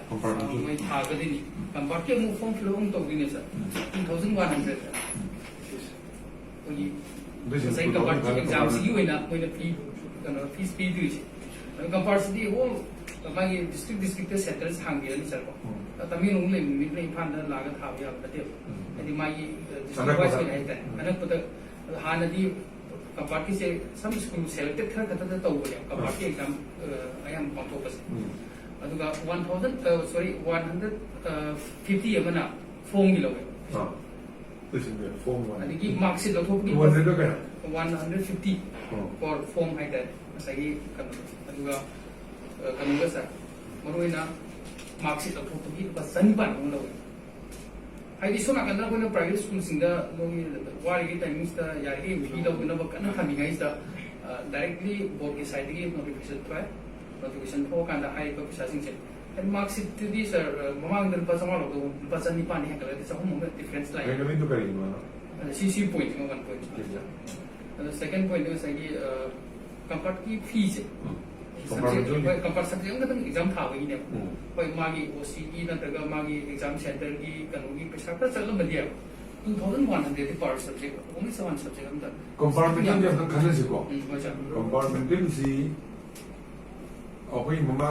मैं थागदनी कंपार्ट के मु फॉर्म फिल अप तौदीने सर 2100 सही कंपार्ट की एग्जाम से फी फीस पी कंपार्ट से होल मागी डिस्ट्रिक्ट सेंटर्स हांगे सर को तमिल मिट इम्फाल लाग थाब याबते मागी डिस्ट्रिक्ट वाइज अनकपद हानदी कंपार्ट की सम स्कूल सेलेक्टेड खर खत तौबने कंपार्ट की एग्जाम अयम पांथोकसे अदुगा 150 amana form gi loge form adigi mark sheet lothok ni 150 for form hai ta sagi kan aduga kanuga sa maruina mark sheet lothok gi basan ban mo loge hai di sona kan na private school singa logi wari gi timings ta yari gi loge na bakana khami gai sa directly board ki side gi notification try notification ho kan da hai ko pisa sing and mark sheet to this mamang dan pa sama lo pa san ni pa ni hakala sa hum mo difference line ay namin to kari mo cc point mo 1 point the second point is like compact ki fees compact subject ang katang exam tha ba ni poi magi OCE na taga magi exam center ki kanu ki pesa ka chalo madiya 2100 per subject only one subject am ta compartment jab khana se ko compartment si mama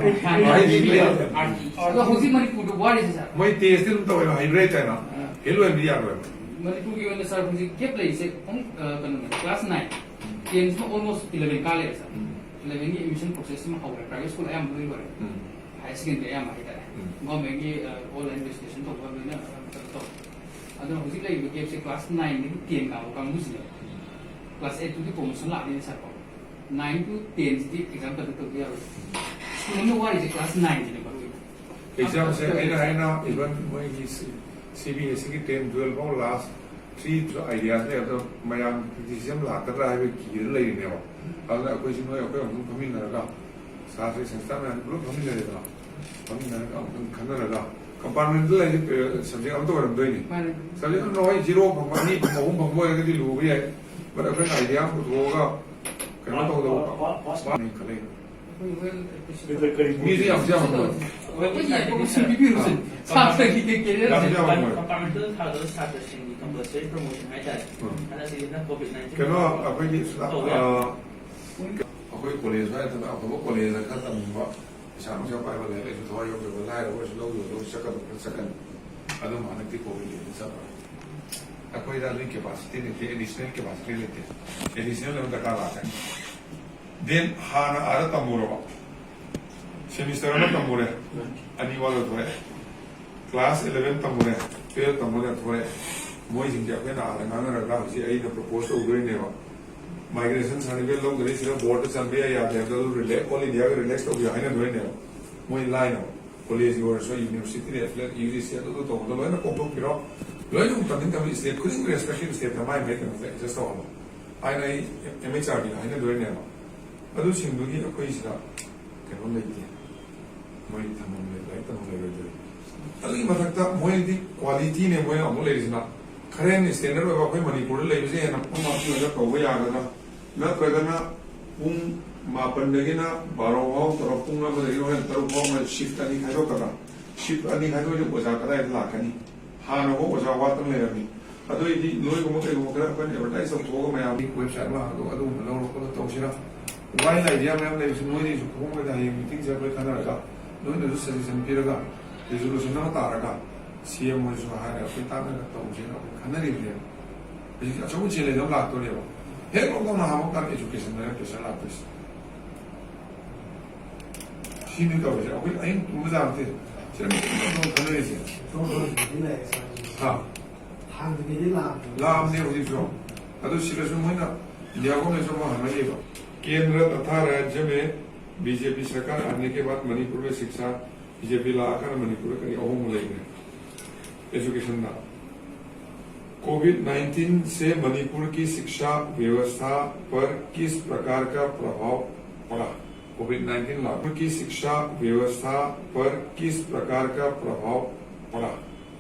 hosi manipur wari sir moi test dum to hybrid ta na hello em ya ro manipur ki wala sir hosi ke place se class 9 10 almost 11 ka le sir 11 ki admission process ma hawra private school am bui bare high secondary am ai ta government ki all investigation to ba na to adu hosi lai ke se class 9 ni 10 ka ka mu si class 8 to the promotion la ni sir 9 to 10 di exam ta to ya school no wari se class 9 ni baru exam se aina even moi ki CBSE ki 10 12 ko last 3 ideas ne to mayam decision la ta ra hai ki lai ne ba ala ko si noi ko hum phamin na ga sa se sanstha na group phamin na ga khana na ga compartment la subject am to ram doi ni subject no 0 phang ni phang phang mo ga di lu bi ai but akan idea ko ga kano to do ba ni khale Music of Java. Well, yeah, it's a beautiful. Sounds like you get it. Compartmental how those start the thing compulsory promotion like that. And that's it, not COVID-19. Kano apagi apagi college hai ta apagi college ka ta mwa sam sa pai ba le su thoi yo ko lai ro su lo yo second adu ma na ti covid ni sa apagi da link capacity ne additional capacity le te additional le ta ka la ta then hana ara tamuro semester na tamure ani wala thore class 11 tamure 12 tamure thore moi sing ja na ara na na ra si ai na propose to gre ne ba migration certificate log gre sira board san be ya de to relax all india ga relax to ya na do ne moi line college or so university re flat UGC to to lo na ko ko piro lo ju ta din ta mi state couldn't respective state na mai me ta just all ai nai MHRD ai na do ne ba adu singdugi akoi sira kano leite moi thamon le lai tamon le do adu mathakta moi di quality ne moi amul le sina kharen standard ba koi manipur le je na puma ki ga ko ya ga na ko ga na pung ma pandagi na 12 ho toro pung na ba ro hen taru ho ma shift ani kha ro ka shift ani kha ro je oja ka dai la kani ha no ho oja wa tam le ni adu di loi ko mo ke mo kra ko advertise ko ma ya website ma adu lo ko to sira why idea ma'am ने इसमें नहीं जो कौन कहता है meeting जब कोई खाना रखा लोग जो सजेशन भी रखा रेजोल्यूशन ना तारा का सीएम में जो है कोई तारा का तो मुझे ना खाना नहीं दिया लेकिन अच्छा मुझे ले जाओ लात तो ले वो है लोगों ना हम का एजुकेशन में पैसा लाते हैं सीनियर का वजह अभी आई तुम जानते हैं सिर्फ तो खाना नहीं है हाँ लाभ नहीं होती जो अतो सिलेक्शन में ना इंडिया को में जो हमारे ये केंद्र तथा राज्य में बीजेपी सरकार आने के बाद मणिपुर में शिक्षा बीजेपी लाकर मणिपुर का अहम लेंगे एजुकेशन ना कोविड-19 से मणिपुर की शिक्षा व्यवस्था पर किस प्रकार का प्रभाव पड़ा कोविड-19 मणिपुर की शिक्षा व्यवस्था पर किस प्रकार का प्रभाव पड़ा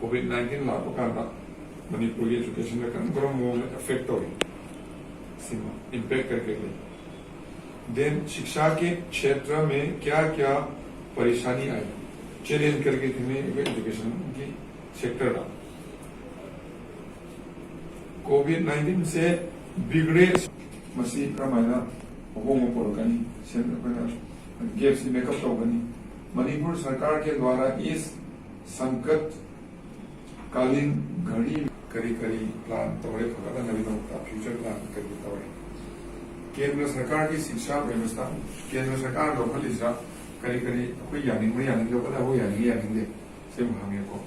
कोविड-19 लागू करना मणिपुर की एजुकेशन का इफेक्ट हो इम्पैक्ट करके देन शिक्षा के क्षेत्र में क्या क्या परेशानी आई चैलेंज करके थी एजुकेशन की सेक्टर का कोविड-19 से बिगड़े मसी क्रमायना अहोंग पुरकनी गैप से मेकअप तौगनी मणिपुर सरकार के द्वारा इस संकट कालीन घड़ी करी करी प्लान तौरे फगदा नवीनता फ्यूचर प्लान करी तौरे केंद्र सरकार की शिक्षा व्यवस्था केंद्र सरकार लोकलिजा करी करी कोई यानिंग में यानिंग जो पता हो यानिंग दे से भांगे को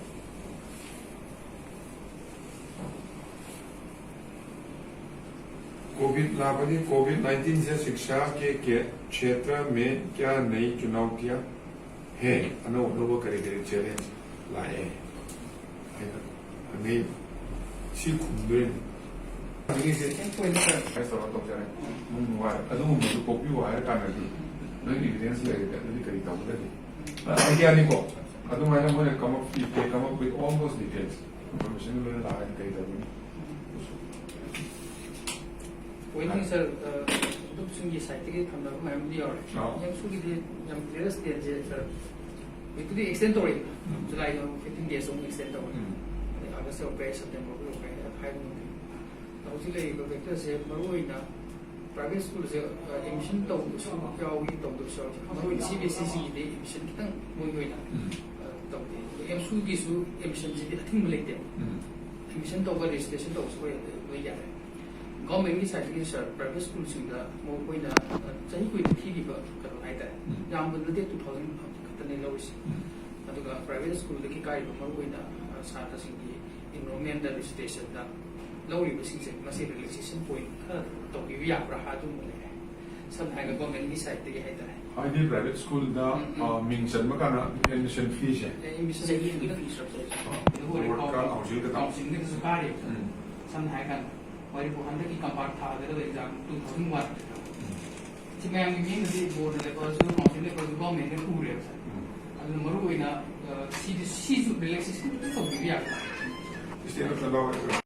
कोविड-19 से शिक्षा के क्षेत्र में क्या नई चुनौतियां है अनुभव करे चैलेंज लाए नहीं खुद कॉपी वायर कानदी नई एविडेंस लेके करी आइडियानिको मैंने come up with all those details information line कई तब Waiting sir, looking the site again from the memory or young clear stage, sir. We to the extent of it, July 15 days on extent of it. August of September, okay, high moon. Auxiliary vectors say Maruina, private schools, emission to we talk to show. Maruin CBCC, the emission to Muina. AMSU gives you emissions accumulated. Emission to over station to where government की side के sir private school सिंगा Moina चाही कोई थी की करो हाइता याम बदलते 2000 खतने लौस अदुगा प्राइवेट स्कूल की काय मोइना साथा सिंगी इनरोलमेंट रजिस्ट्रेशन दा लौरी बसिंग से मसे रिलैक्सेशन पॉइंट खर तो की या ब्रा हादु मोले सब हाइगा गवर्नमेंट की साइड के हाइता आईडी प्राइवेट स्कूल दा मिंगसन मकाना एडमिशन फीस है एडमिशन की फीस स्ट्रक्चर वो काउंसिल का काउंसिल ने सरकार सब हाइगा wari bu handa ki compart tha da exam 2001 si मैं की मेन दी बोर्ड लेवल से काउंसिल लेवल गवर्नमेंट ने पूरे अदु मरु होइना सी रिलैक्सेशन तो भी आ इसलिए मतलब